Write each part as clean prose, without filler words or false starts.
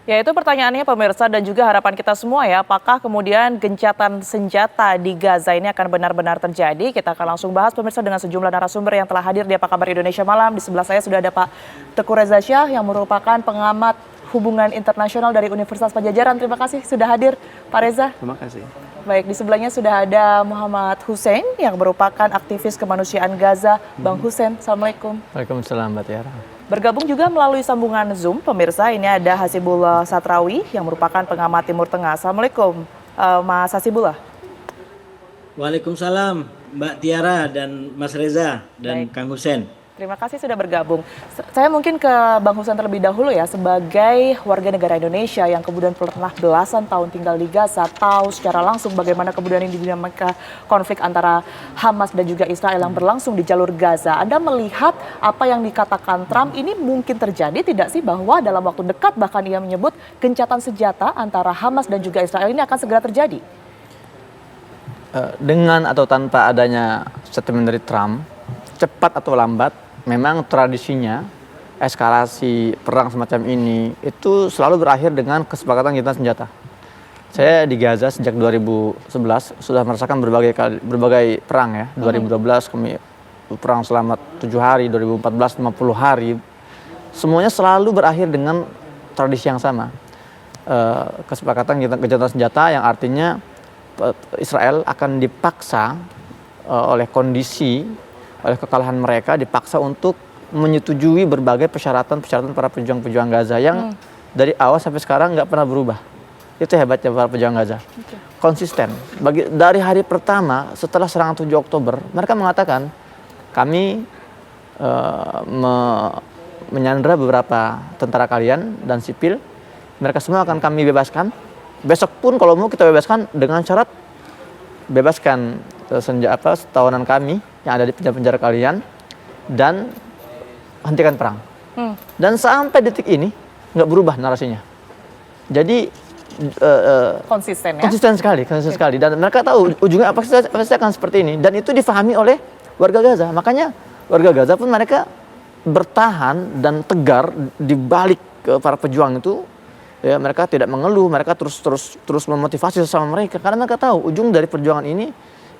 Ya, itu pertanyaannya pemirsa dan juga harapan kita semua ya, apakah kemudian gencatan senjata di Gaza ini akan benar-benar terjadi? Kita akan langsung bahas pemirsa dengan sejumlah narasumber yang telah hadir di Apa Kabar Indonesia Malam. Di sebelah saya sudah ada Pak Teguh Reza Syah yang merupakan pengamat hubungan internasional dari Universitas Padjadjaran. Terima kasih sudah hadir Pak Reza. Terima kasih. Baik, di sebelahnya sudah ada Muhammad Hussein yang merupakan aktivis kemanusiaan Gaza. Bang Hussein, Assalamualaikum. Waalaikumsalam Mbak Tiara. Bergabung juga melalui sambungan Zoom, pemirsa, ini ada Hasibullah Satrawi yang merupakan pengamat Timur Tengah. Assalamualaikum, Mas Hasibullah. Waalaikumsalam, Mbak Tiara dan Mas Reza dan Baik. Kang Hussein. Terima kasih sudah bergabung. Saya mungkin ke Bang Hussein terlebih dahulu ya, sebagai warga negara Indonesia yang kemudian pernah belasan tahun tinggal di Gaza, tahu secara langsung bagaimana kemudian ini dinamika konflik antara Hamas dan juga Israel yang berlangsung di jalur Gaza. Anda melihat apa yang dikatakan Trump ini mungkin terjadi tidak sih, bahwa dalam waktu dekat bahkan ia menyebut gencatan senjata antara Hamas dan juga Israel ini akan segera terjadi? Dengan atau tanpa adanya statement dari Trump, cepat atau lambat, memang tradisinya eskalasi perang semacam ini itu selalu berakhir dengan kesepakatan gencatan senjata. Saya di Gaza sejak 2011 sudah merasakan berbagai perang ya. 2012 kami perang selama 7 hari, 2014 50 hari. Semuanya selalu berakhir dengan tradisi yang sama. Kesepakatan gencatan senjata yang artinya Israel akan dipaksa oleh kondisi, oleh kekalahan mereka, dipaksa untuk menyetujui berbagai persyaratan para pejuang-pejuang Gaza yang dari awal sampai sekarang nggak pernah berubah. Itu hebatnya para pejuang Gaza. Konsisten. Dari hari pertama setelah serangan 7 Oktober, mereka mengatakan kami menyandra beberapa tentara kalian dan sipil. Mereka semua akan kami bebaskan. Besok pun kalau mau kita bebaskan dengan syarat bebaskan tawanan kami yang ada di penjara-penjara kalian dan hentikan perang. Dan sampai detik ini nggak berubah narasinya. Jadi Konsisten ya? konsisten sekali. Dan mereka tahu ujungnya pasti akan seperti ini. Dan itu difahami oleh warga Gaza. Makanya warga Gaza pun mereka bertahan dan tegar di balik para pejuang itu. Ya, mereka tidak mengeluh, mereka terus memotivasi sesama mereka karena mereka tahu ujung dari perjuangan ini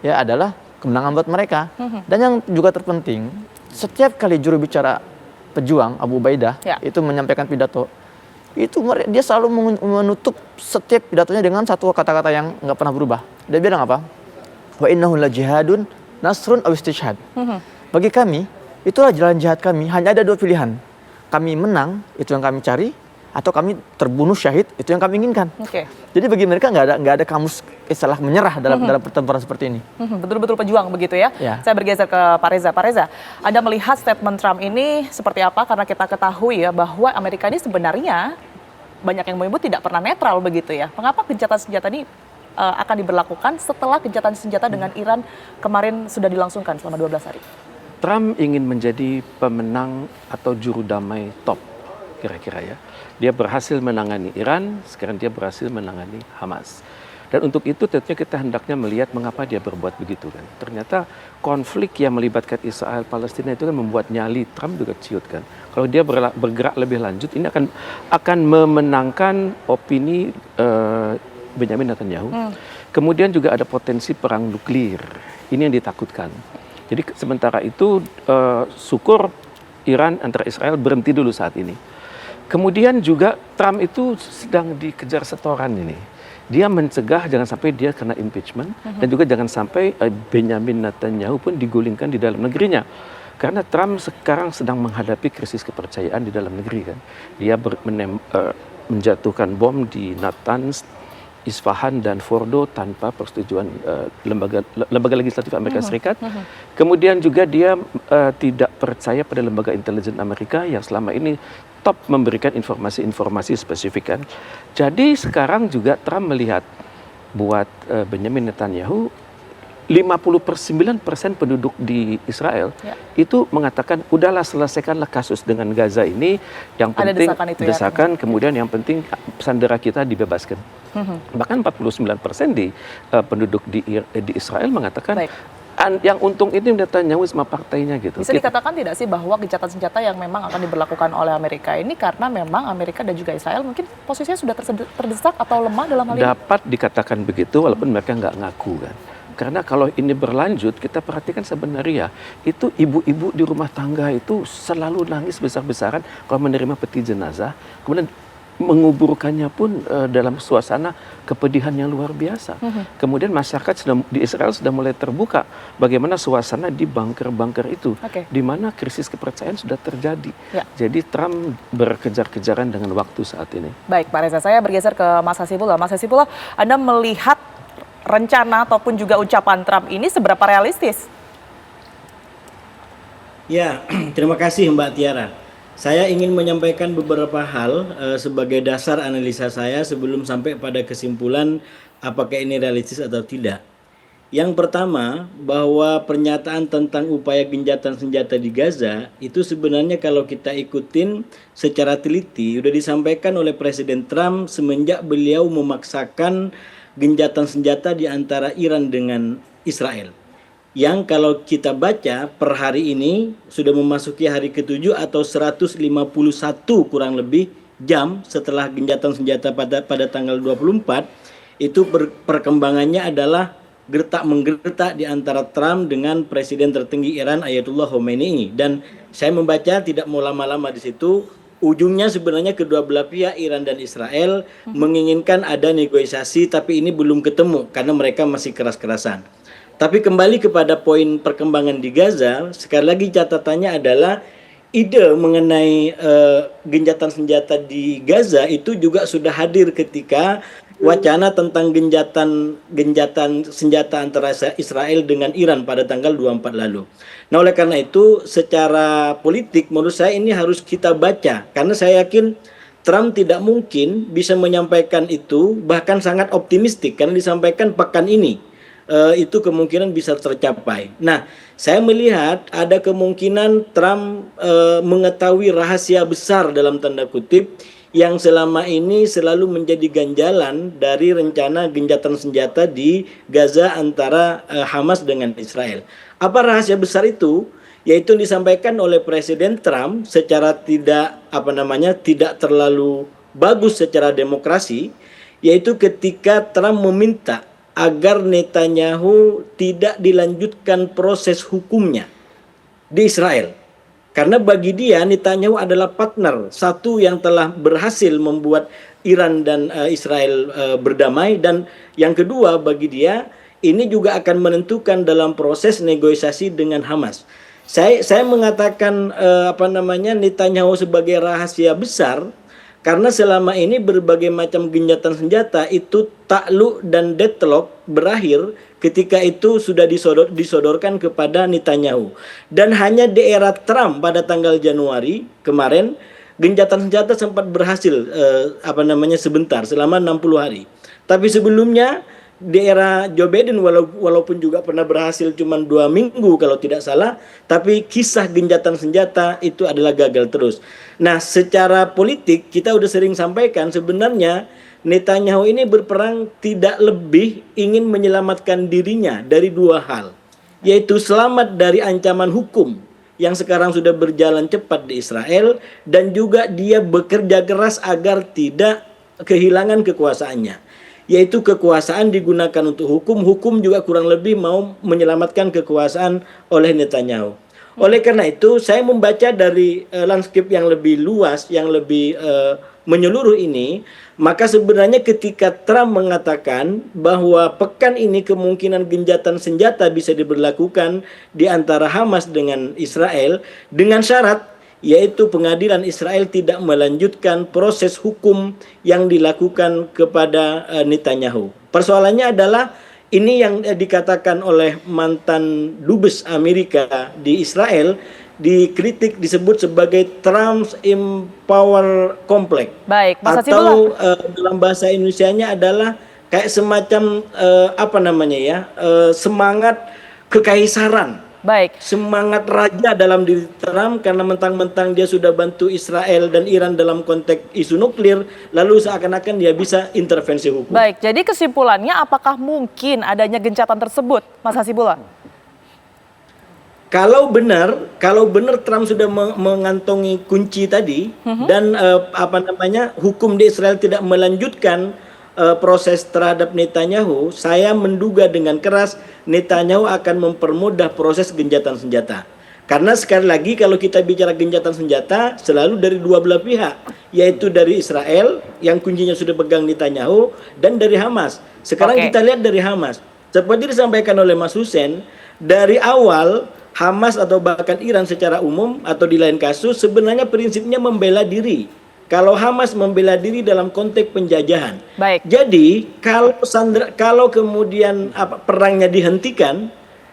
ya adalah kemenangan buat mereka. Dan yang juga terpenting, setiap kali juru bicara pejuang Abu Ubaidah itu menyampaikan pidato, itu dia selalu menutup setiap pidatonya dengan satu kata-kata yang nggak pernah berubah. Dia bilang apa? Wa innahu la jihadun nasrun aw istishhad. Bagi kami itulah jalan jihad kami, hanya ada 2 pilihan. Kami menang, itu yang kami cari, atau kami terbunuh syahid, itu yang kami inginkan. Jadi bagi mereka nggak ada kamus istilah menyerah dalam pertempuran seperti ini. Betul-betul pejuang begitu ya. Saya bergeser ke Pak Reza. Pak Reza, Anda melihat statement Trump ini seperti apa? Karena kita ketahui ya bahwa Amerika ini sebenarnya banyak yang menyebut tidak pernah netral begitu ya. Mengapa gencatan senjata ini akan diberlakukan setelah gencatan senjata dengan Iran kemarin sudah dilangsungkan selama 12 hari? Trump ingin menjadi pemenang atau juru damai top, kira-kira ya. Dia berhasil menangani Iran, sekarang dia berhasil menangani Hamas. Dan untuk itu tentunya kita hendaknya melihat mengapa dia berbuat begitu kan. Ternyata konflik yang melibatkan Israel Palestina itu kan membuat nyali Trump juga ciut kan. Kalau dia bergerak lebih lanjut, ini akan memenangkan opini Benjamin Netanyahu. Kemudian juga ada potensi perang nuklir. Ini yang ditakutkan. Jadi sementara itu syukur Iran antara Israel berhenti dulu saat ini. Kemudian juga Trump itu sedang dikejar setoran ini. Dia mencegah jangan sampai dia kena impeachment dan juga jangan sampai Benjamin Netanyahu pun digulingkan di dalam negerinya. Karena Trump sekarang sedang menghadapi krisis kepercayaan di dalam negeri kan. Dia menjatuhkan bom di Natanz, Isfahan dan Fordo tanpa persetujuan lembaga legislatif Amerika Serikat. Kemudian juga dia tidak percaya pada lembaga intelijen Amerika yang selama ini top memberikan informasi-informasi spesifik kan. Jadi sekarang juga Trump melihat buat Benjamin Netanyahu 59% penduduk di Israel itu mengatakan udahlah selesaikanlah kasus dengan Gaza ini, yang penting desakan, kemudian yang penting sandera kita dibebaskan. Bahkan 49% di penduduk di Israel mengatakan yang untung ini Netanyahu sama partainya gitu. Bisa dikatakan tidak sih bahwa gencatan senjata yang memang akan diberlakukan oleh Amerika ini karena memang Amerika dan juga Israel mungkin posisinya sudah terdesak atau lemah dalam hal ini? Dapat dikatakan begitu walaupun mereka nggak ngaku kan. Karena kalau ini berlanjut, kita perhatikan sebenarnya itu ibu-ibu di rumah tangga itu selalu nangis besar-besaran kalau menerima peti jenazah, kemudian menguburkannya pun dalam suasana kepedihan yang luar biasa. Kemudian masyarakat di Israel sudah mulai terbuka bagaimana suasana di bunker-bunker itu, di mana krisis kepercayaan sudah terjadi. Jadi Trump berkejar-kejaran dengan waktu saat ini. Baik, Pak Reza, saya bergeser ke Mas Hasibullah. Mas Hasibullah, Anda melihat rencana ataupun juga ucapan Trump ini seberapa realistis? Ya, terima kasih Mbak Tiara. Saya ingin menyampaikan beberapa hal sebagai dasar analisa saya sebelum sampai pada kesimpulan apakah ini realistis atau tidak. Yang pertama, bahwa pernyataan tentang upaya gencatan senjata di Gaza itu sebenarnya kalau kita ikutin secara teliti sudah disampaikan oleh Presiden Trump semenjak beliau memaksakan gencatan senjata di antara Iran dengan Israel. Yang kalau kita baca per hari ini sudah memasuki hari ke-7 atau 151 kurang lebih jam setelah gencatan senjata pada tanggal 24, itu perkembangannya adalah gertak-menggertak di antara Trump dengan Presiden tertinggi Iran Ayatollah Khomeini. Dan saya membaca tidak mau lama-lama di situ, ujungnya sebenarnya kedua belah pihak Iran dan Israel menginginkan ada negosiasi, tapi ini belum ketemu karena mereka masih keras-kerasan. Tapi kembali kepada poin perkembangan di Gaza, sekali lagi catatannya adalah ide mengenai gencatan senjata di Gaza itu juga sudah hadir ketika wacana tentang gencatan senjata antara Israel dengan Iran pada tanggal 24 lalu. Nah, oleh karena itu secara politik menurut saya ini harus kita baca, karena saya yakin Trump tidak mungkin bisa menyampaikan itu, bahkan sangat optimistik karena disampaikan pekan ini. Itu kemungkinan bisa tercapai. Nah, saya melihat ada kemungkinan Trump mengetahui rahasia besar dalam tanda kutip yang selama ini selalu menjadi ganjalan dari rencana gencatan senjata di Gaza antara Hamas dengan Israel. Apa rahasia besar itu? Yaitu disampaikan oleh Presiden Trump secara tidak terlalu bagus secara demokrasi, yaitu ketika Trump meminta agar Netanyahu tidak dilanjutkan proses hukumnya di Israel. Karena bagi dia Netanyahu adalah partner satu yang telah berhasil membuat Iran dan Israel berdamai, dan yang kedua bagi dia ini juga akan menentukan dalam proses negosiasi dengan Hamas. Saya mengatakan Netanyahu sebagai rahasia besar karena selama ini berbagai macam gencatan senjata itu takluk dan deadlock berakhir ketika itu sudah disodorkan kepada Netanyahu. Dan hanya di era Trump pada tanggal Januari kemarin gencatan senjata sempat berhasil sebentar selama 60 hari. Tapi sebelumnya di era Joe Biden walaupun juga pernah berhasil cuma 2 minggu kalau tidak salah, tapi kisah gencatan senjata itu adalah gagal terus. Nah, secara politik kita udah sering sampaikan sebenarnya Netanyahu ini berperang tidak lebih ingin menyelamatkan dirinya dari dua hal, yaitu selamat dari ancaman hukum yang sekarang sudah berjalan cepat di Israel, dan juga dia bekerja keras agar tidak kehilangan kekuasaannya. Yaitu kekuasaan digunakan untuk hukum juga kurang lebih mau menyelamatkan kekuasaan oleh Netanyahu. Oleh karena itu saya membaca dari landscape yang lebih luas, yang lebih menyeluruh ini, maka sebenarnya ketika Trump mengatakan bahwa pekan ini kemungkinan gencatan senjata bisa diberlakukan di antara Hamas dengan Israel dengan syarat yaitu pengadilan Israel tidak melanjutkan proses hukum yang dilakukan kepada Netanyahu. Persoalannya adalah ini yang dikatakan oleh mantan dubes Amerika di Israel, dikritik disebut sebagai Trump's Empower Complex. Baik, Mas atau dalam bahasa Indonesianya adalah kayak semacam semangat kekaisaran. Baik. Semangat raja dalam diri Trump karena mentang-mentang dia sudah bantu Israel dan Iran dalam konteks isu nuklir, lalu seakan-akan dia bisa intervensi hukum. Baik, jadi kesimpulannya apakah mungkin adanya gencatan tersebut, Mas Hasibullah? Kalau benar Trump sudah mengantongi kunci tadi dan hukum di Israel tidak melanjutkan proses terhadap Netanyahu, saya menduga dengan keras Netanyahu akan mempermudah proses gencatan senjata. Karena sekali lagi kalau kita bicara gencatan senjata selalu dari dua belah pihak, yaitu dari Israel yang kuncinya sudah pegang Netanyahu dan dari Hamas. Sekarang kita lihat dari Hamas. Seperti disampaikan oleh Mas Hussein, dari awal Hamas atau bahkan Iran secara umum atau di lain kasus sebenarnya prinsipnya membela diri. Kalau Hamas membela diri dalam konteks penjajahan. Baik. Jadi kalau kemudian perangnya dihentikan,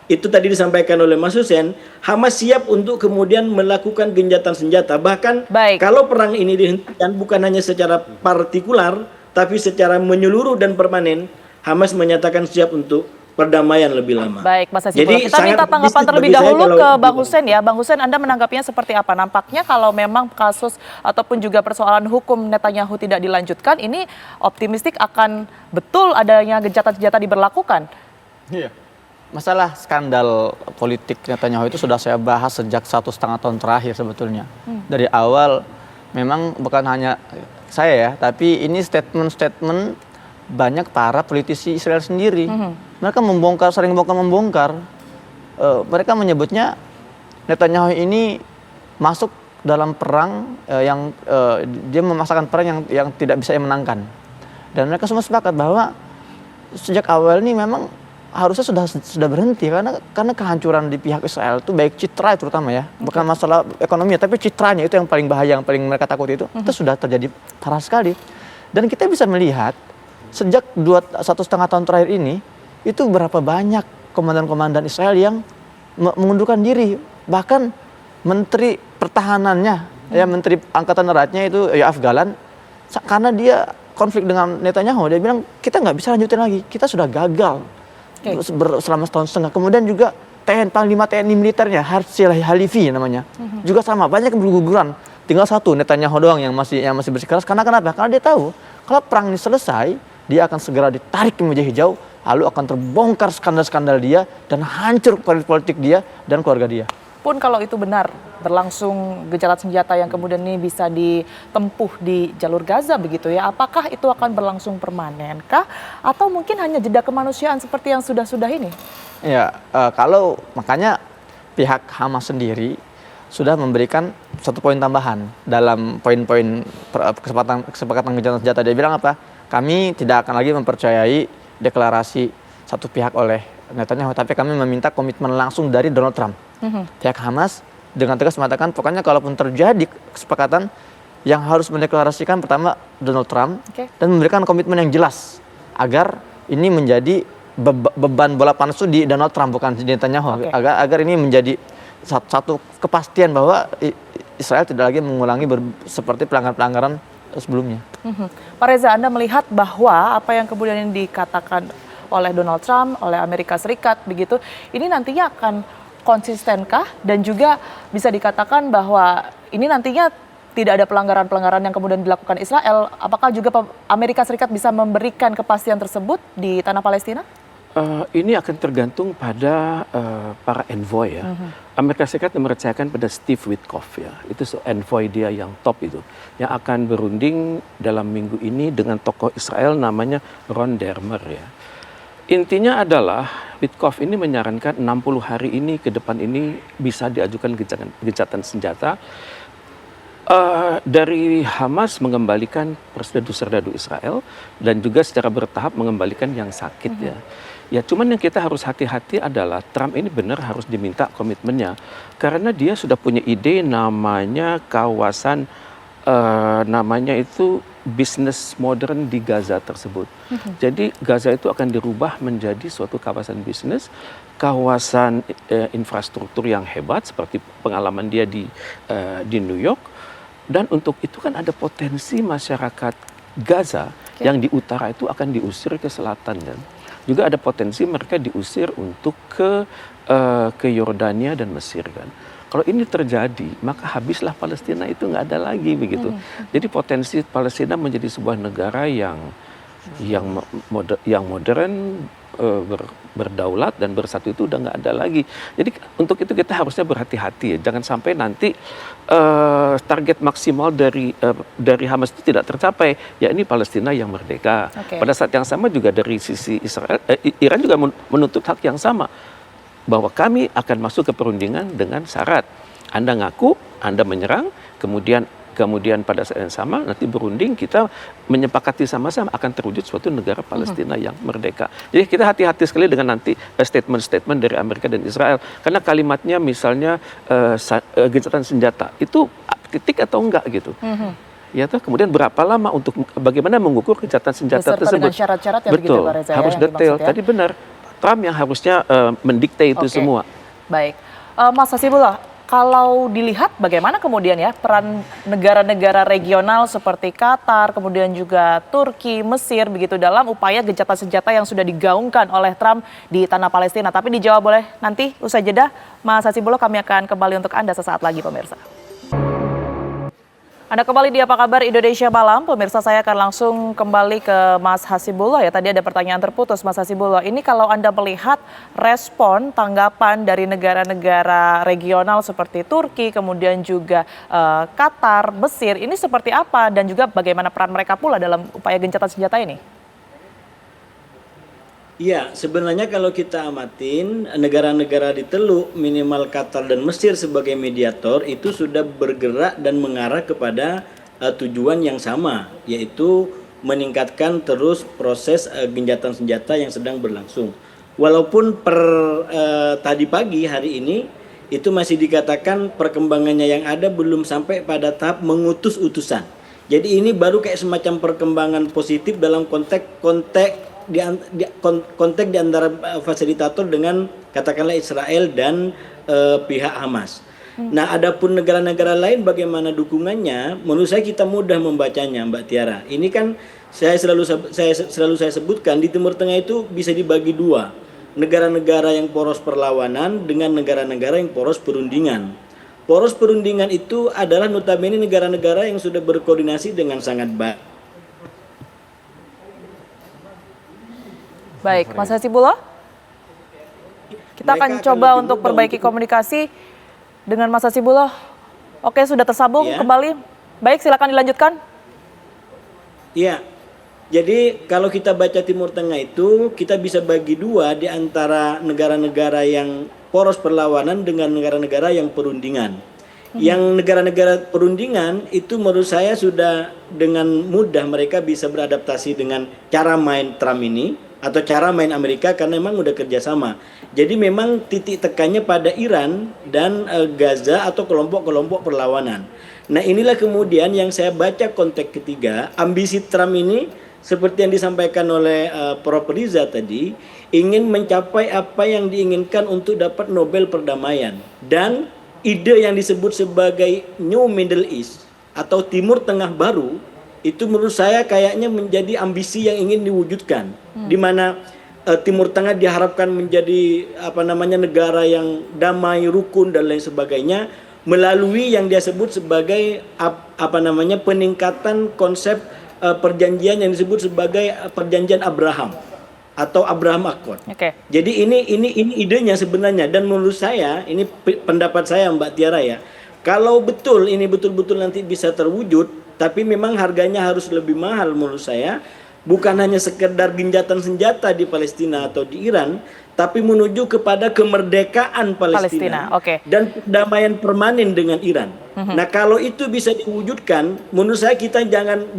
itu tadi disampaikan oleh Mas Hussein, Hamas siap untuk kemudian melakukan gencatan senjata. Bahkan kalau perang ini dihentikan bukan hanya secara partikular, tapi secara menyeluruh dan permanen, Hamas menyatakan siap untuk perdamaian lebih lama. Baik, Mas Hasibullah. Kita minta tanggapan terlebih dahulu ke Bang Hussein ya. Bang Hussein, Anda menanggapinya seperti apa? Nampaknya kalau memang kasus ataupun juga persoalan hukum Netanyahu tidak dilanjutkan, ini optimistik akan betul adanya gencatan senjata diberlakukan. Iya. Masalah skandal politik Netanyahu itu sudah saya bahas sejak 1,5 tahun terakhir sebetulnya. Dari awal memang bukan hanya saya ya, tapi ini statement-statement banyak para politisi Israel sendiri. Mereka sering membongkar. Mereka menyebutnya Netanyahu ini masuk dalam perang yang dia memaksakan perang yang tidak bisa menangkan. Dan mereka semua sepakat bahwa sejak awal ini memang harusnya sudah berhenti karena kehancuran di pihak Israel itu baik citra terutama ya, bukan masalah ekonomi tapi citranya itu yang paling bahaya, yang paling mereka takut itu sudah terjadi parah sekali. Dan kita bisa melihat sejak 1,5 tahun terakhir ini, itu berapa banyak komandan-komandan Israel yang mengundurkan diri. Bahkan menteri pertahanannya, ya menteri angkatan daratnya itu Yoav Gallant, karena dia konflik dengan Netanyahu, dia bilang kita nggak bisa lanjutin lagi, kita sudah gagal selama 1,5 tahun. Kemudian juga Panglima TNI militernya, Herzi Halevi namanya, juga sama, banyak yang berguguran. Tinggal satu Netanyahu doang yang masih bersikeras. Karena kenapa? Karena dia tahu kalau perang ini selesai, dia akan segera ditarik ke meja hijau, lalu akan terbongkar skandal-skandal dia dan hancur karir politik dia dan keluarga dia. Pun kalau itu benar, berlangsung gencatan senjata yang kemudian ini bisa ditempuh di jalur Gaza begitu ya, apakah itu akan berlangsung permanenkah? Atau mungkin hanya jeda kemanusiaan seperti yang sudah-sudah ini? Ya, kalau makanya pihak Hamas sendiri sudah memberikan satu poin tambahan dalam poin-poin kesepakatan gencatan senjata. Dia bilang apa? Kami tidak akan lagi mempercayai deklarasi satu pihak oleh Netanyahu, tapi kami meminta komitmen langsung dari Donald Trump. Pihak Hamas dengan tegas mengatakan pokoknya kalaupun terjadi kesepakatan yang harus mendeklarasikan pertama Donald Trump dan memberikan komitmen yang jelas agar ini menjadi beban bola panas itu di Donald Trump bukan di Netanyahu, agar ini menjadi satu kepastian bahwa Israel tidak lagi mengulangi seperti pelanggaran-pelanggaran sebelumnya. Pak Reza, Anda melihat bahwa apa yang kemudian dikatakan oleh Donald Trump, oleh Amerika Serikat begitu, ini nantinya akan konsistenkah dan juga bisa dikatakan bahwa ini nantinya tidak ada pelanggaran-pelanggaran yang kemudian dilakukan Israel, apakah juga Amerika Serikat bisa memberikan kepastian tersebut di tanah Palestina? Ini akan tergantung pada para envoy ya. Amerika Serikat mempercayakan pada Steve Witkoff ya, itu envoy dia yang top itu, yang akan berunding dalam minggu ini dengan tokoh Israel namanya Ron Dermer ya. Intinya adalah Witkoff ini menyarankan 60 hari ini ke depan ini bisa diajukan gencatan senjata dari Hamas mengembalikan serdadu-serdadu Israel dan juga secara bertahap mengembalikan yang sakit ya. Ya cuman yang kita harus hati-hati adalah Trump ini benar harus diminta komitmennya karena dia sudah punya ide namanya kawasan namanya itu bisnis modern di Gaza tersebut. Jadi Gaza itu akan dirubah menjadi suatu kawasan bisnis, kawasan infrastruktur yang hebat seperti pengalaman dia di New York. Dan untuk itu kan ada potensi masyarakat Gaza yang di utara itu akan diusir ke selatan kan. Juga ada potensi mereka diusir untuk ke Yordania dan Mesir kan. Kalau ini terjadi, maka habislah Palestina itu nggak ada lagi begitu. Jadi potensi Palestina menjadi sebuah negara yang modern, berdaulat dan bersatu itu udah nggak ada lagi. Jadi untuk itu kita harusnya berhati-hati ya, jangan sampai nanti target maksimal dari Hamas itu tidak tercapai, ya ini Palestina yang merdeka. Pada saat yang sama juga dari sisi Israel, Iran juga menuntut hak yang sama, bahwa kami akan masuk ke perundingan dengan syarat Anda ngaku, Anda menyerang, kemudian pada saat yang sama nanti berunding, kita menyepakati sama-sama akan terwujud suatu negara Palestina yang merdeka. Jadi kita hati-hati sekali dengan nanti statement-statement dari Amerika dan Israel, karena kalimatnya misalnya gencatan senjata itu titik atau enggak gitu. Ya toh, kemudian berapa lama untuk bagaimana mengukur gencatan senjata beserta tersebut? Dengan syarat-syarat ya, betul, begitu, Pak Reza, harus ya, detail. ya? Tadi benar, Trump yang harusnya mendikte itu semua. Baik, Mas Hasibullah, kalau dilihat bagaimana kemudian ya peran negara-negara regional seperti Qatar, kemudian juga Turki, Mesir begitu dalam upaya gencatan senjata yang sudah digaungkan oleh Trump di tanah Palestina. Tapi dijawab boleh nanti usai jeda. Mas Hasibullah, kami akan kembali untuk Anda sesaat lagi pemirsa. Anda kembali di Apa Kabar Indonesia Malam. Pemirsa, saya akan langsung kembali ke Mas Hasibullah ya. Tadi ada pertanyaan terputus, Mas Hasibullah. Ini kalau Anda melihat respon, tanggapan dari negara-negara regional seperti Turki, kemudian juga Qatar, Mesir, ini seperti apa? Dan juga bagaimana peran mereka pula dalam upaya gencatan senjata ini? Iya, sebenarnya kalau kita amatin, negara-negara di Teluk, minimal Qatar dan Mesir sebagai mediator itu sudah bergerak dan mengarah kepada tujuan yang sama, yaitu meningkatkan terus proses gencatan senjata yang sedang berlangsung. Walaupun tadi pagi hari ini itu masih dikatakan perkembangannya yang ada belum sampai pada tahap mengutus utusan. Jadi ini baru kayak semacam perkembangan positif dalam konteks di antara fasilitator dengan katakanlah Israel dan pihak Hamas. Nah, adapun negara-negara lain bagaimana dukungannya? Menurut saya kita mudah membacanya, Mbak Tiara. Ini kan saya selalu sebutkan di Timur Tengah itu bisa dibagi dua. Negara-negara yang poros perlawanan dengan negara-negara yang poros perundingan. Poros perundingan itu adalah notabene negara-negara yang sudah berkoordinasi dengan sangat baik. Baik, Mas Hasibullah, kita akan coba untuk perbaiki komunikasi dengan Mas Hasibullah. Oke, sudah tersambung kembali. Baik, silakan dilanjutkan. Iya, jadi kalau kita baca Timur Tengah itu, kita bisa bagi dua di antara negara-negara yang poros perlawanan dengan negara-negara yang perundingan. Yang negara-negara perundingan itu menurut saya sudah dengan mudah mereka bisa beradaptasi dengan cara main Trump ini, atau cara main Amerika karena memang udah kerjasama. Jadi memang titik tekannya pada Iran dan Gaza atau kelompok-kelompok perlawanan. Nah, inilah kemudian yang saya baca konteks ketiga, ambisi Trump ini seperti yang disampaikan oleh Prof. Riza tadi, ingin mencapai apa yang diinginkan untuk dapat Nobel Perdamaian. Dan ide yang disebut sebagai New Middle East atau Timur Tengah baru, itu menurut saya kayaknya menjadi ambisi yang ingin diwujudkan, di mana Timur Tengah diharapkan menjadi negara yang damai, rukun dan lain sebagainya melalui yang dia sebut sebagai peningkatan konsep perjanjian yang disebut sebagai perjanjian Abraham atau Abraham Accord. Jadi ini idenya sebenarnya, dan menurut saya ini pendapat saya Mbak Tiara ya. Kalau betul ini betul-betul nanti bisa terwujud, tapi memang harganya harus lebih mahal menurut saya. Bukan hanya sekedar gencatan senjata di Palestina atau di Iran, tapi menuju kepada kemerdekaan Palestina. Dan perdamaian permanen dengan Iran. Nah, kalau itu bisa diwujudkan, menurut saya kita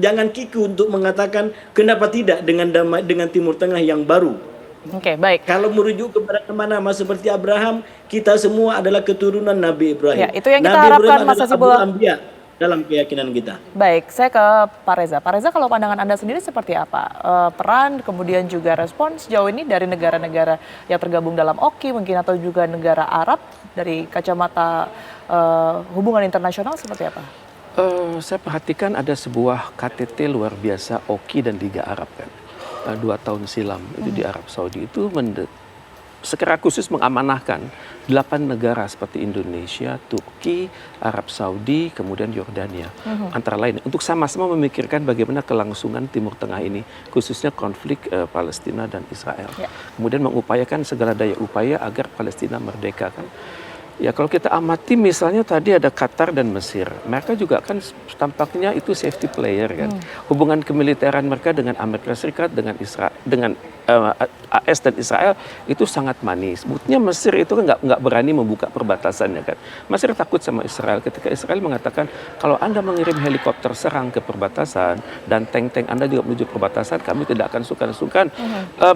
jangan kiku untuk mengatakan kenapa tidak dengan Timur Tengah yang baru. Baik. Kalau merujuk kepada nama seperti Abraham, kita semua adalah keturunan Nabi Ibrahim. Ya, itu yang kita Nabi harapkan, Ibrahim Mas Hasibullah. Dalam keyakinan kita. Baik, saya ke Pak Reza. Pak Reza, kalau pandangan Anda sendiri seperti apa? Peran, kemudian juga respon sejauh ini dari negara-negara yang tergabung dalam OKI mungkin, atau juga negara Arab dari kacamata hubungan internasional seperti apa? Saya perhatikan ada sebuah KTT luar biasa OKI dan Liga Arab kan. 2 tahun silam itu di Arab Saudi itu secara khusus mengamanahkan 8 negara seperti Indonesia, Turki, Arab Saudi, kemudian Yordania, antara lain untuk sama-sama memikirkan bagaimana kelangsungan Timur Tengah ini, khususnya konflik Palestina dan Israel. Kemudian mengupayakan segala daya upaya agar Palestina merdeka kan. Ya kalau kita amati misalnya tadi ada Qatar dan Mesir, mereka juga kan tampaknya itu safety player kan. Hubungan kemiliteran mereka dengan Amerika Serikat, dengan Israel, dengan AS dan Israel itu sangat manis. Buktinya Mesir itu kan nggak berani membuka perbatasannya kan. Mesir takut sama Israel ketika Israel mengatakan kalau Anda mengirim helikopter serang ke perbatasan dan tank-tank Anda juga menuju perbatasan, kami tidak akan sungkan-sungkan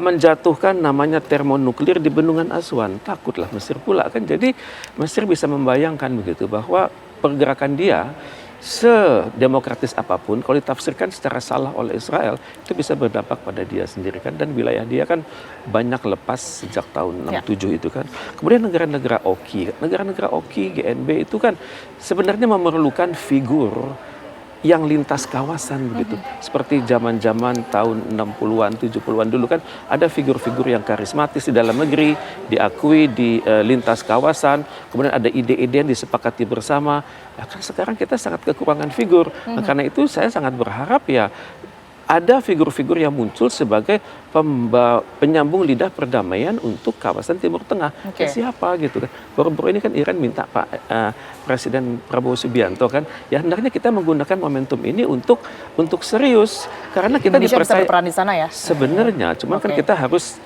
menjatuhkan namanya termonuklir di Bendungan Aswan. Takutlah Mesir pula kan. Jadi Mesir bisa membayangkan begitu bahwa pergerakan dia sedemokratis apapun kalau ditafsirkan secara salah oleh Israel itu bisa berdampak pada dia sendiri kan, dan wilayah dia kan banyak lepas sejak tahun 67 itu kan. Kemudian negara-negara OKI, GNB itu kan sebenarnya memerlukan figur yang lintas kawasan begitu. Seperti zaman-zaman tahun 60-an, 70-an dulu kan ada figur-figur yang karismatis di dalam negeri, diakui di lintas kawasan, kemudian ada ide-ide yang disepakati bersama. Ya, kan sekarang kita sangat kekurangan figur. Nah, karena itu saya sangat berharap ya ada figur-figur yang muncul sebagai penyambung lidah perdamaian untuk kawasan Timur Tengah. Siapa gitu kan. Baru-baru ini kan Iran minta Presiden Prabowo Subianto kan, ya hendaknya kita menggunakan momentum ini untuk serius karena kita Indonesia dipercaya bisa berperan di sana ya. Sebenarnya, cuma kan kita harus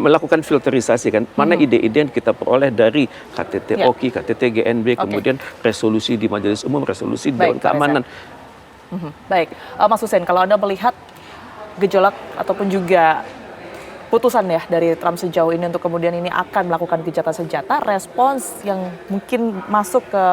melakukan filterisasi kan, mana ide-ide yang kita peroleh dari KTT OKI, KTT GNB, kemudian resolusi di Majelis Umum, resolusi di Dewan Keamanan. Baik, Mas Hussein, kalau Anda melihat gejolak ataupun juga putusan ya dari Trump sejauh ini untuk kemudian ini akan melakukan gencatan senjata, respons yang mungkin masuk ke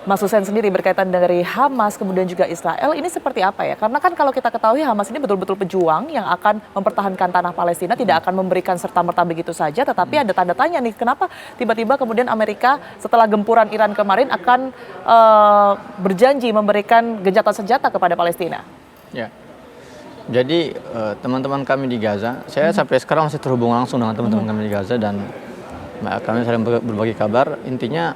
Mas Hussein sendiri berkaitan dari Hamas kemudian juga Israel ini seperti apa ya? Karena kan kalau kita ketahui Hamas ini betul-betul pejuang yang akan mempertahankan tanah Palestina, tidak akan memberikan serta-merta begitu saja, tetapi ada tanda tanya nih, kenapa tiba-tiba kemudian Amerika setelah gempuran Iran kemarin akan berjanji memberikan gencatan senjata kepada Palestina? Ya. Jadi teman-teman kami di Gaza, saya sampai sekarang masih terhubung langsung dengan teman-teman kami di Gaza dan kami saling berbagi kabar. Intinya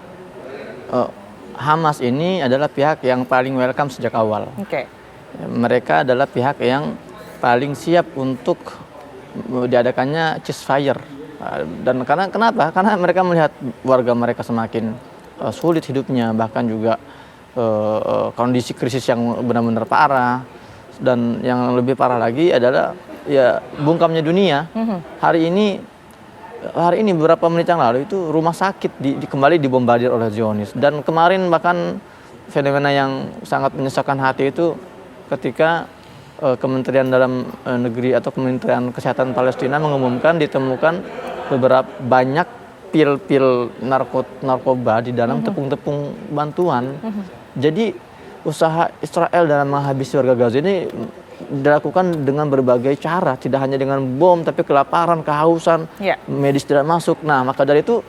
Hamas ini adalah pihak yang paling welcome sejak awal. Mereka adalah pihak yang paling siap untuk diadakannya ceasefire. Dan kenapa? Karena mereka melihat warga mereka semakin sulit hidupnya, bahkan juga kondisi krisis yang benar-benar parah. Dan yang lebih parah lagi adalah ya bungkamnya dunia. Hari ini beberapa menit yang lalu itu rumah sakit kembali dibombardir oleh Zionis. Dan kemarin bahkan fenomena yang sangat menyesakan hati itu ketika Kementerian Dalam Negeri atau Kementerian Kesehatan Palestina mengumumkan ditemukan beberapa banyak pil-pil narkoba di dalam tepung-tepung bantuan. Jadi usaha Israel dalam menghabisi warga Gaza ini dilakukan dengan berbagai cara, tidak hanya dengan bom, tapi kelaparan, kehausan, medis tidak masuk. Nah, maka dari itu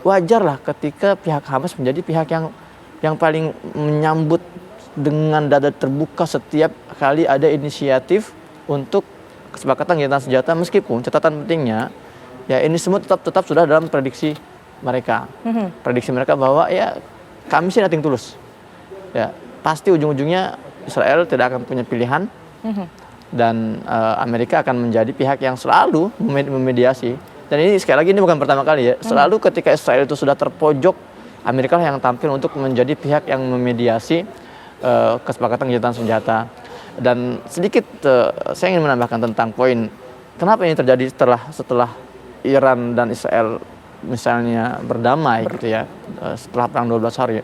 wajarlah ketika pihak Hamas menjadi pihak yang paling menyambut dengan dada terbuka setiap kali ada inisiatif untuk kesepakatan gencatan senjata, meskipun catatan pentingnya, ya ini semua tetap sudah dalam prediksi mereka. Prediksi mereka bahwa ya kami sih nothing tulus. Ya, pasti ujung-ujungnya Israel tidak akan punya pilihan dan Amerika akan menjadi pihak yang selalu memediasi. Dan ini sekali lagi ini bukan pertama kali ya. Selalu ketika Israel itu sudah terpojok, Amerika yang tampil untuk menjadi pihak yang memediasi kesepakatan gencatan senjata. Dan sedikit saya ingin menambahkan tentang poin kenapa ini terjadi setelah Iran dan Israel misalnya berdamai gitu ya, setelah perang 12 hari.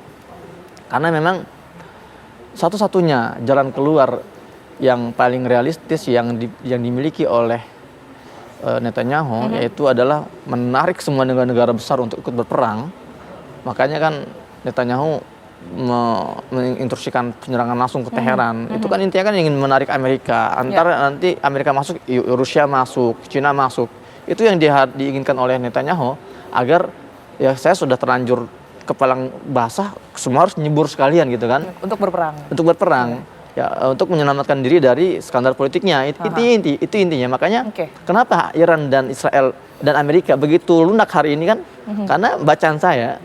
Karena memang satu-satunya jalan keluar yang paling realistis yang dimiliki oleh Netanyahu yaitu adalah menarik semua negara-negara besar untuk ikut berperang. Makanya kan Netanyahu menginstruksikan penyerangan langsung ke Teheran. Itu kan intinya kan ingin menarik Amerika. Antara nanti Amerika masuk, Rusia masuk, Cina masuk. Itu yang diinginkan oleh Netanyahu agar ya saya sudah terlanjur kepala basah, semua harus nyebur sekalian gitu kan. Untuk berperang. Untuk berperang. ya untuk menyelamatkan diri dari skandal politiknya. Itu intinya. Makanya kenapa Iran dan Israel dan Amerika begitu lunak hari ini kan? Karena bacaan saya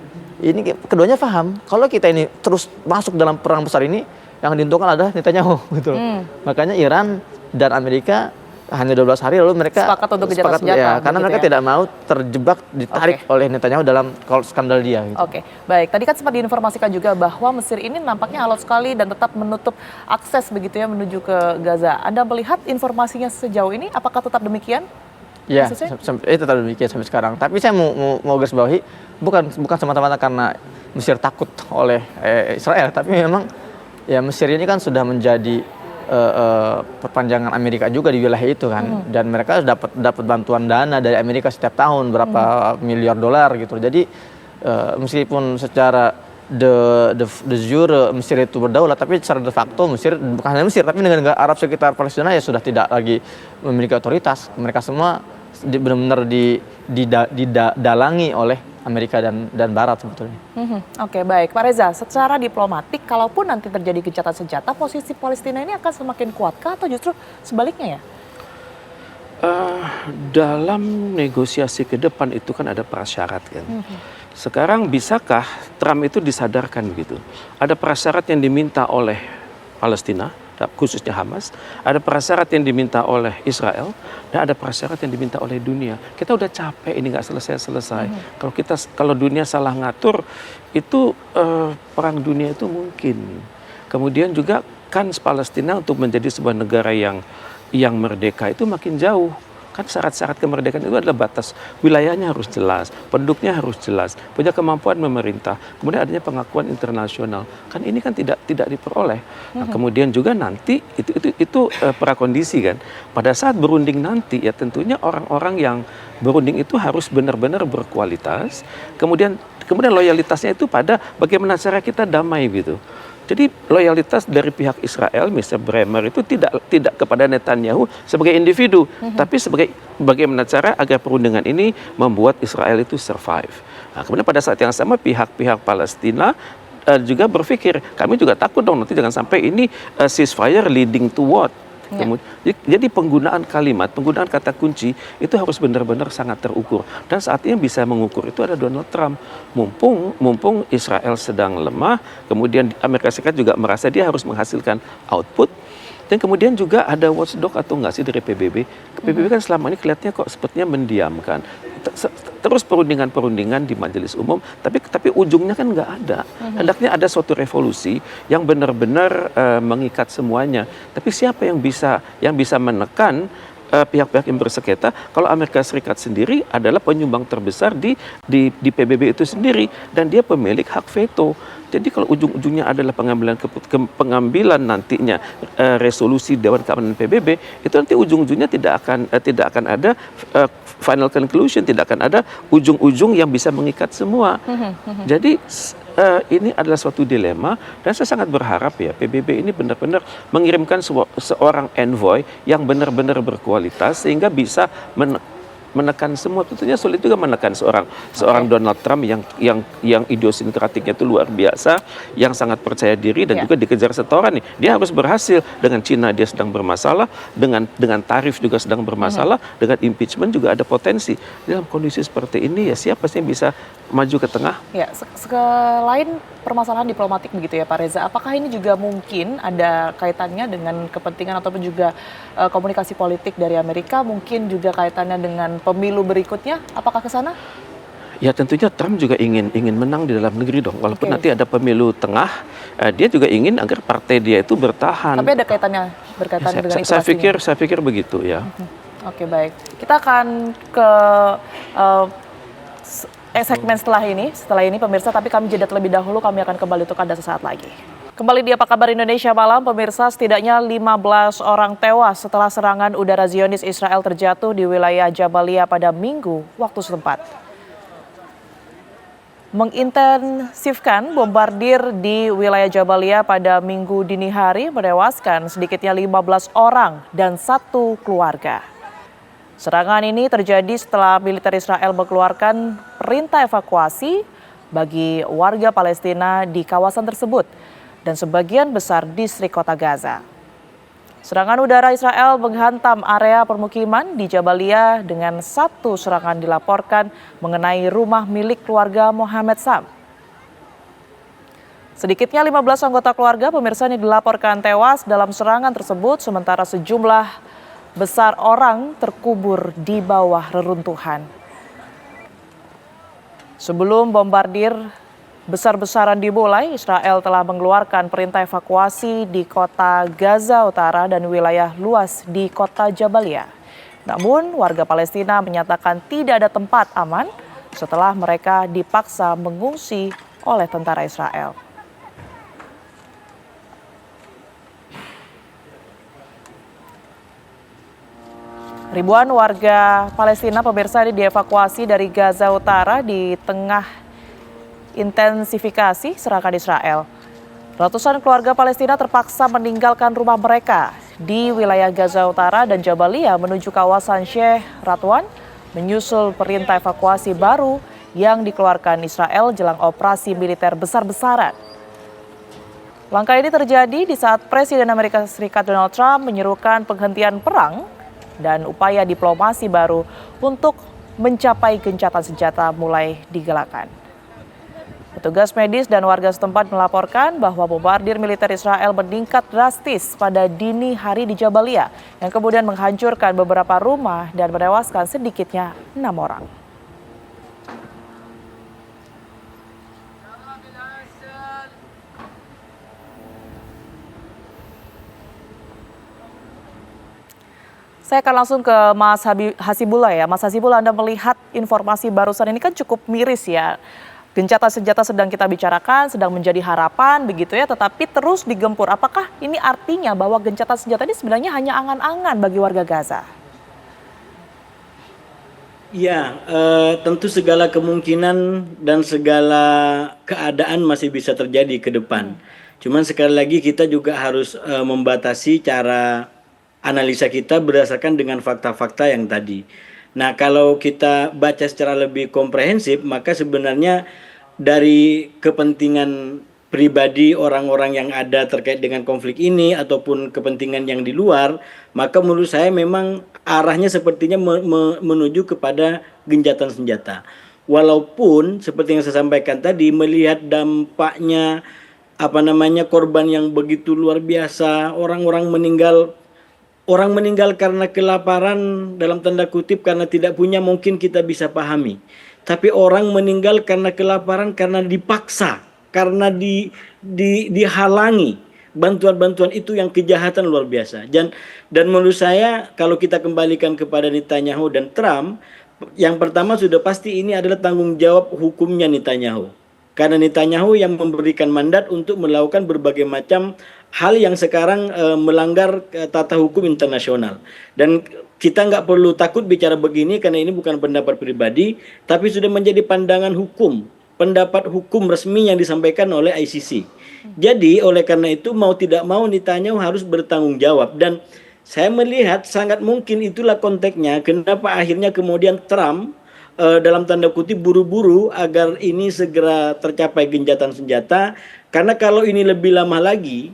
ini keduanya paham kalau kita ini terus masuk dalam perang besar ini yang diuntungkan adalah Netanyahu gitu. Makanya Iran dan Amerika hanya 12 hari lalu mereka sepakat untuk gencatan senjata. Ya, karena mereka tidak mau terjebak, ditarik oleh Netanyahu dalam skandal dia. Gitu. Oke, baik. Tadi kan sempat diinformasikan juga bahwa Mesir ini nampaknya alot sekali dan tetap menutup akses begitu ya menuju ke Gaza. Anda melihat informasinya sejauh ini, apakah tetap demikian? Ya, tetap demikian sampai sekarang. Tapi saya mau garis bawahi, bukan semata-mata karena Mesir takut oleh Israel, tapi memang ya Mesir ini kan sudah menjadi perpanjangan Amerika juga di wilayah itu kan, dan mereka dapat bantuan dana dari Amerika setiap tahun berapa miliar dolar gitu. Jadi meskipun secara de jure Mesir itu berdaulat, tapi secara de facto Mesir, bukan hanya Mesir tapi negara Arab sekitar Palestina ya sudah tidak lagi memiliki otoritas. Mereka semua benar-benar didalangi oleh Amerika dan Barat sebetulnya. Oke, baik. Pak Reza, secara diplomatik, kalaupun nanti terjadi gencatan senjata, posisi Palestina ini akan semakin kuatkah atau justru sebaliknya ya? Dalam negosiasi ke depan itu kan ada prasyarat kan. Sekarang bisakah Trump itu disadarkan begitu? Ada prasyarat yang diminta oleh Palestina, khususnya Hamas, ada prasyarat yang diminta oleh Israel, dan ada prasyarat yang diminta oleh dunia. Kita udah capek ini nggak selesai-selesai. Kalau dunia salah ngatur, itu perang dunia itu mungkin. Kemudian juga kan Palestina untuk menjadi sebuah negara yang merdeka itu makin jauh. Kan syarat-syarat kemerdekaan itu adalah batas wilayahnya harus jelas, penduduknya harus jelas, punya kemampuan memerintah, kemudian adanya pengakuan internasional. Kan ini kan tidak diperoleh. Nah, kemudian juga nanti itu prakondisi kan. Pada saat berunding nanti ya tentunya orang-orang yang berunding itu harus benar-benar berkualitas. Kemudian loyalitasnya itu pada bagaimana cara kita damai gitu. Jadi loyalitas dari pihak Israel, Mr. Bremer itu tidak kepada Netanyahu sebagai individu, tapi sebagai bagaimana cara agar perundingan ini membuat Israel itu survive. Nah, kemudian pada saat yang sama pihak-pihak Palestina juga berpikir, kami juga takut dong nanti jangan sampai ini ceasefire leading to what. Jadi penggunaan kata kunci itu harus benar-benar sangat terukur. Dan saat ini bisa mengukur itu ada Donald Trump. Mumpung Israel sedang lemah, kemudian Amerika Serikat juga merasa dia harus menghasilkan output. Dan kemudian juga ada watchdog atau enggak sih dari PBB. PBB kan selama ini kelihatannya kok sepertinya mendiamkan. Terus perundingan di majelis umum, tapi ujungnya kan nggak ada. Hendaknya ada suatu revolusi yang benar-benar mengikat semuanya. Tapi siapa yang bisa menekan pihak-pihak yang bersengketa kalau Amerika Serikat sendiri adalah penyumbang terbesar di PBB itu sendiri dan dia pemilik hak veto. Jadi kalau ujung-ujungnya adalah pengambilan nantinya resolusi Dewan Keamanan PBB, itu nanti ujung-ujungnya tidak akan ada final conclusion, tidak akan ada ujung-ujung yang bisa mengikat semua. Jadi ini adalah suatu dilema dan saya sangat berharap ya PBB ini benar-benar mengirimkan seorang envoy yang benar-benar berkualitas sehingga bisa menekan semua. Tentunya sulit juga menekan seorang Donald Trump yang idiosinkratiknya itu luar biasa, yang sangat percaya diri dan juga dikejar setoran nih. Dia harus berhasil. Dengan Cina dia sedang bermasalah, dengan tarif juga sedang bermasalah, dengan impeachment juga ada potensi. Dalam kondisi seperti ini ya siapa sih yang bisa maju ke tengah? Ya, selain permasalahan diplomatik begitu ya Pak Reza, apakah ini juga mungkin ada kaitannya dengan kepentingan ataupun juga komunikasi politik dari Amerika, mungkin juga kaitannya dengan pemilu berikutnya, apakah ke sana? Ya tentunya Trump juga ingin menang di dalam negeri dong, walaupun nanti ada pemilu tengah, dia juga ingin agar partai dia itu bertahan. Tapi ada berkaitan dengan itu pastinya? Saya pikir begitu ya. Oke, baik. Kita akan ke segmen setelah ini pemirsa, tapi kami jeda terlebih dahulu, kami akan kembali untuk Anda sesaat lagi. Kembali di Apa Kabar Indonesia Malam, pemirsa, setidaknya 15 orang tewas setelah serangan udara Zionis Israel terjatuh di wilayah Jabalia pada Minggu waktu setempat. Mengintensifkan bombardir di wilayah Jabalia pada Minggu dini hari menewaskan sedikitnya 15 orang dan 1 keluarga. Serangan ini terjadi setelah militer Israel mengeluarkan perintah evakuasi bagi warga Palestina di kawasan tersebut. dan sebagian besar distrik kota Gaza. Serangan udara Israel menghantam area permukiman di Jabalia dengan satu serangan dilaporkan mengenai rumah milik keluarga Mohamed Sam. Sedikitnya 15 anggota keluarga pemirsa ini dilaporkan tewas dalam serangan tersebut, sementara sejumlah besar orang terkubur di bawah reruntuhan. Sebelum bombardir besar-besaran dimulai, Israel telah mengeluarkan perintah evakuasi di kota Gaza Utara dan wilayah luas di kota Jabalia. Namun, warga Palestina menyatakan tidak ada tempat aman setelah mereka dipaksa mengungsi oleh tentara Israel. Ribuan warga Palestina pemirsa ini dievakuasi dari Gaza Utara di tengah intensifikasi serangan Israel. Ratusan keluarga Palestina terpaksa meninggalkan rumah mereka di wilayah Gaza Utara dan Jabalia menuju kawasan Sheikh Radwan menyusul perintah evakuasi baru yang dikeluarkan Israel jelang operasi militer besar-besaran. Langkah ini terjadi di saat Presiden Amerika Serikat Donald Trump menyerukan penghentian perang dan upaya diplomasi baru untuk mencapai gencatan senjata mulai digalakkan. Petugas medis dan warga setempat melaporkan bahwa bombardir militer Israel meningkat drastis pada dini hari di Jabalia, yang kemudian menghancurkan beberapa rumah dan menewaskan sedikitnya 6 orang. Saya akan langsung ke Mas Hasibullah ya. Mas Hasibullah, Anda melihat informasi barusan ini kan cukup miris ya. Gencatan senjata sedang kita bicarakan, sedang menjadi harapan begitu ya, tetapi terus digempur. Apakah ini artinya bahwa gencatan senjata ini sebenarnya hanya angan-angan bagi warga Gaza? Ya, tentu segala kemungkinan dan segala keadaan masih bisa terjadi ke depan. Cuman sekali lagi kita juga harus membatasi cara analisa kita berdasarkan dengan fakta-fakta yang tadi. Nah, kalau kita baca secara lebih komprehensif, maka sebenarnya dari kepentingan pribadi orang-orang yang ada terkait dengan konflik ini ataupun kepentingan yang di luar, maka menurut saya memang arahnya sepertinya menuju kepada gencatan senjata. Walaupun seperti yang saya sampaikan tadi, melihat dampaknya korban yang begitu luar biasa, orang meninggal karena kelaparan dalam tanda kutip karena tidak punya mungkin kita bisa pahami. Tapi orang meninggal karena kelaparan karena dipaksa, karena dihalangi. Bantuan-bantuan itu yang kejahatan luar biasa. Dan menurut saya kalau kita kembalikan kepada Netanyahu dan Trump, yang pertama sudah pasti ini adalah tanggung jawab hukumnya Netanyahu. Karena Netanyahu yang memberikan mandat untuk melakukan berbagai macam hal yang sekarang melanggar tata hukum internasional. Dan kita nggak perlu takut bicara begini karena ini bukan pendapat pribadi, tapi sudah menjadi pandangan hukum, pendapat hukum resmi yang disampaikan oleh ICC. Jadi oleh karena itu mau tidak mau Netanyahu harus bertanggung jawab. Dan saya melihat sangat mungkin itulah konteksnya kenapa akhirnya kemudian Trump dalam tanda kutip buru-buru agar ini segera tercapai gencatan senjata, karena kalau ini lebih lama lagi,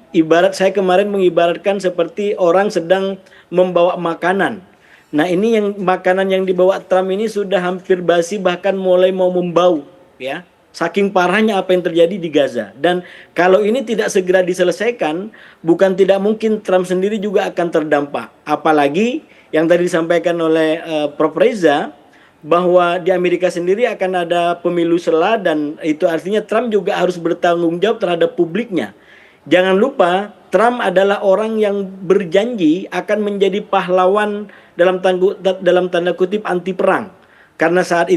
saya kemarin mengibaratkan seperti orang sedang membawa makanan. Nah, ini yang makanan yang dibawa Trump ini sudah hampir basi, bahkan mulai mau membau ya. Saking parahnya apa yang terjadi di Gaza. Dan kalau ini tidak segera diselesaikan, bukan tidak mungkin Trump sendiri juga akan terdampak. Apalagi yang tadi disampaikan oleh Prof. Reza, bahwa di Amerika sendiri akan ada pemilu sela dan itu artinya Trump juga harus bertanggung jawab terhadap publiknya. Jangan lupa Trump adalah orang yang berjanji akan menjadi pahlawan dalam tanda kutip anti perang. Karena saat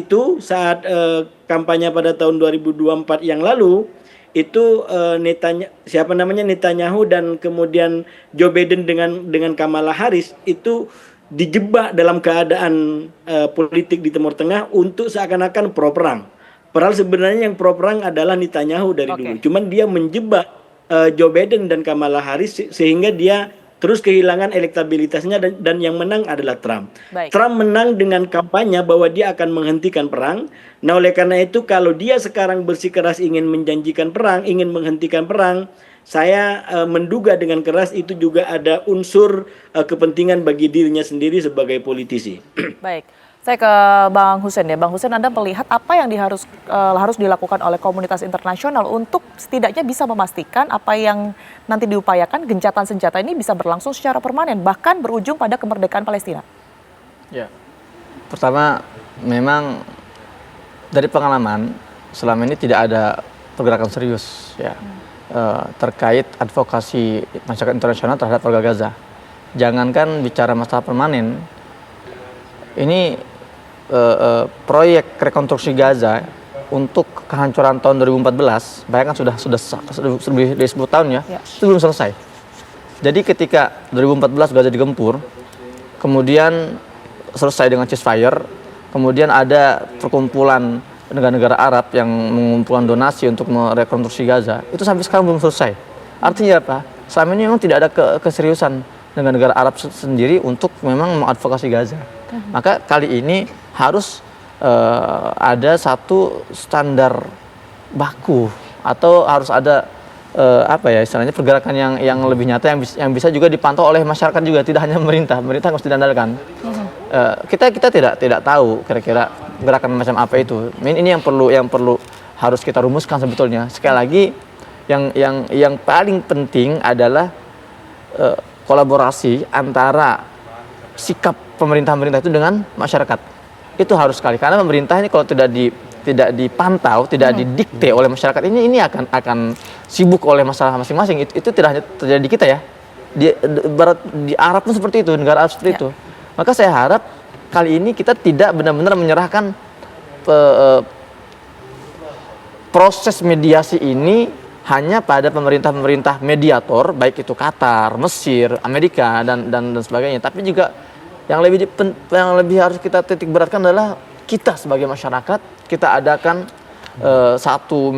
kampanye pada tahun 2024 yang lalu itu Netanyahu dan kemudian Joe Biden dengan Kamala Harris itu dijebak dalam keadaan politik di Timur Tengah untuk seakan-akan pro perang. Padahal sebenarnya yang pro perang adalah Netanyahu dari dulu. Cuman dia menjebak Joe Biden dan Kamala Harris sehingga dia terus kehilangan elektabilitasnya dan yang menang adalah Trump. Baik. Trump menang dengan kampanye bahwa dia akan menghentikan perang. Nah, oleh karena itu kalau dia sekarang bersikeras ingin menjanjikan perang, ingin menghentikan perang, saya menduga dengan keras itu juga ada unsur kepentingan bagi dirinya sendiri sebagai politisi. Baik, saya ke Bang Hussein ya. Bang Hussein, Anda melihat apa yang harus dilakukan oleh komunitas internasional untuk setidaknya bisa memastikan apa yang nanti diupayakan gencatan senjata ini bisa berlangsung secara permanen, bahkan berujung pada kemerdekaan Palestina? Ya. Pertama, memang dari pengalaman selama ini tidak ada pergerakan serius ya terkait advokasi masyarakat internasional terhadap warga Gaza. Jangankan bicara masalah permanen, ini proyek rekonstruksi Gaza untuk kehancuran tahun 2014, bayangkan sudah lebih dari 10 tahun ya, itu belum selesai. Jadi ketika 2014 Gaza digempur, kemudian selesai dengan ceasefire, kemudian ada perkumpulan negara-negara Arab yang mengumpulkan donasi untuk merekonstruksi Gaza, itu sampai sekarang belum selesai. Artinya apa? Selama ini memang tidak ada keseriusan dengan negara Arab sendiri untuk memang mengadvokasi Gaza. Maka kali ini harus ada satu standar baku atau harus ada istilahnya pergerakan yang lebih nyata yang bisa juga dipantau oleh masyarakat juga, tidak hanya pemerintah harus diandalkan. Kita tidak tahu kira-kira gerakan macam apa itu. Ini yang perlu harus kita rumuskan sebetulnya. Sekali lagi yang paling penting adalah kolaborasi antara sikap pemerintah itu dengan masyarakat. Itu harus sekali, karena pemerintah ini kalau tidak dipantau, tidak didikte oleh masyarakat ini akan sibuk oleh masalah masing-masing. Itu tidak hanya terjadi di kita ya. Di Arab pun seperti itu, negara Arab seperti itu. Maka saya harap kali ini kita tidak benar-benar menyerahkan proses mediasi ini hanya pada pemerintah-pemerintah mediator, baik itu Qatar, Mesir, Amerika dan sebagainya, tapi juga yang lebih harus kita titik beratkan adalah kita sebagai masyarakat. Kita adakan satu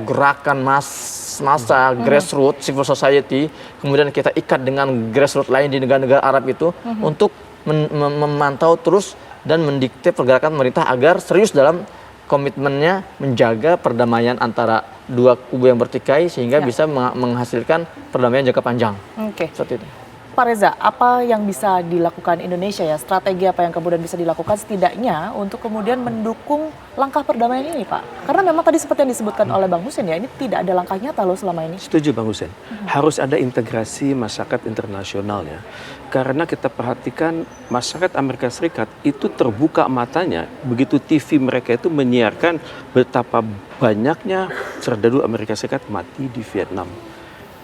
gerakan massa grassroots civil society, kemudian kita ikat dengan grassroots lain di negara-negara Arab itu untuk memantau terus dan mendikte pergerakan pemerintah agar serius dalam komitmennya menjaga perdamaian antara dua kubu yang bertikai sehingga bisa menghasilkan perdamaian jangka panjang. Seperti itu. Pak Reza, apa yang bisa dilakukan Indonesia ya? Strategi apa yang kemudian bisa dilakukan setidaknya untuk kemudian mendukung langkah perdamaian ini, Pak? Karena memang tadi seperti yang disebutkan oleh Bang Hussein ya, ini tidak ada langkah nyata loh selama ini. Setuju Bang Hussein. Harus ada integrasi masyarakat internasional ya. Karena kita perhatikan masyarakat Amerika Serikat itu terbuka matanya begitu TV mereka itu menyiarkan betapa banyaknya serdadu Amerika Serikat mati di Vietnam.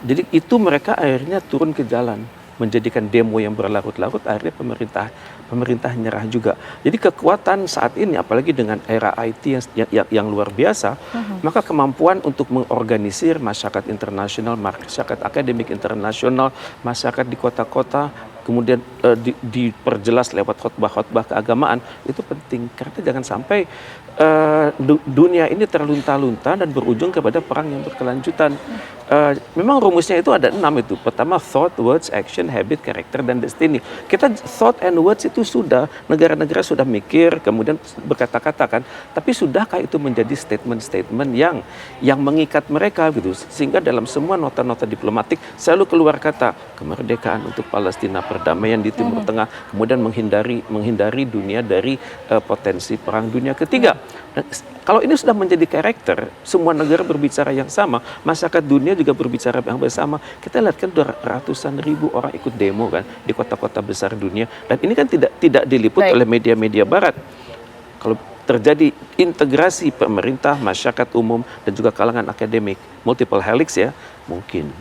Jadi itu mereka akhirnya turun ke jalan, menjadikan demo yang berlarut-larut, akhirnya pemerintah nyerah juga. Jadi kekuatan saat ini, apalagi dengan era IT yang luar biasa, maka kemampuan untuk mengorganisir masyarakat internasional, masyarakat akademik internasional, masyarakat di kota-kota, kemudian diperjelas lewat khotbah-khotbah keagamaan, itu penting. Karena jangan sampai dunia ini terlunta-lunta dan berujung kepada perang yang berkelanjutan. Memang rumusnya itu ada 6 itu. Pertama, thought, words, action, habit, character, dan destiny. Kita thought and words itu sudah, negara-negara sudah mikir, kemudian berkata-kata kan. Tapi sudahkah itu menjadi statement-statement yang mengikat mereka gitu. Sehingga dalam semua nota-nota diplomatik selalu keluar kata kemerdekaan untuk Palestina, perdamaian di Timur Tengah, kemudian menghindari dunia dari potensi perang dunia ketiga. Dan kalau ini sudah menjadi karakter, semua negara berbicara yang sama, masyarakat dunia juga berbicara yang bersama. Kita lihat kan ratusan ribu orang ikut demo kan di kota-kota besar dunia, dan ini kan tidak diliput oleh media-media Barat. Kalau terjadi integrasi pemerintah, masyarakat umum, dan juga kalangan akademik, multiple helix ya, mungkin.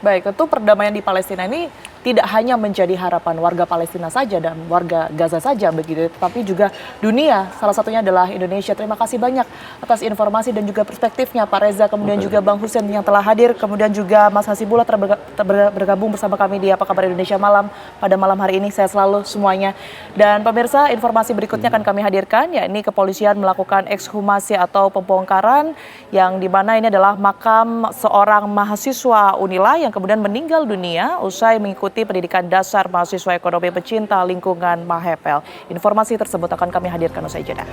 Baik, tentu perdamaian di Palestina ini tidak hanya menjadi harapan warga Palestina saja dan warga Gaza saja begitu, tetapi juga dunia. Salah satunya adalah Indonesia. Terima kasih banyak atas informasi dan juga perspektifnya Pak Reza, kemudian juga Bang Hussein yang telah hadir, kemudian juga Mas Hasibullah bergabung bersama kami di Apa Kabar Indonesia Malam pada malam hari ini. Saya selalu semuanya. Dan pemirsa, informasi berikutnya akan kami hadirkan, yakni kepolisian melakukan ekshumasi atau pembongkaran yang dimana ini adalah makam seorang mahasiswa Unila yang kemudian meninggal dunia usai mengikuti pendidikan dasar mahasiswa ekonomi pecinta lingkungan Mahepel. Informasi tersebut akan kami hadirkan usai jeda.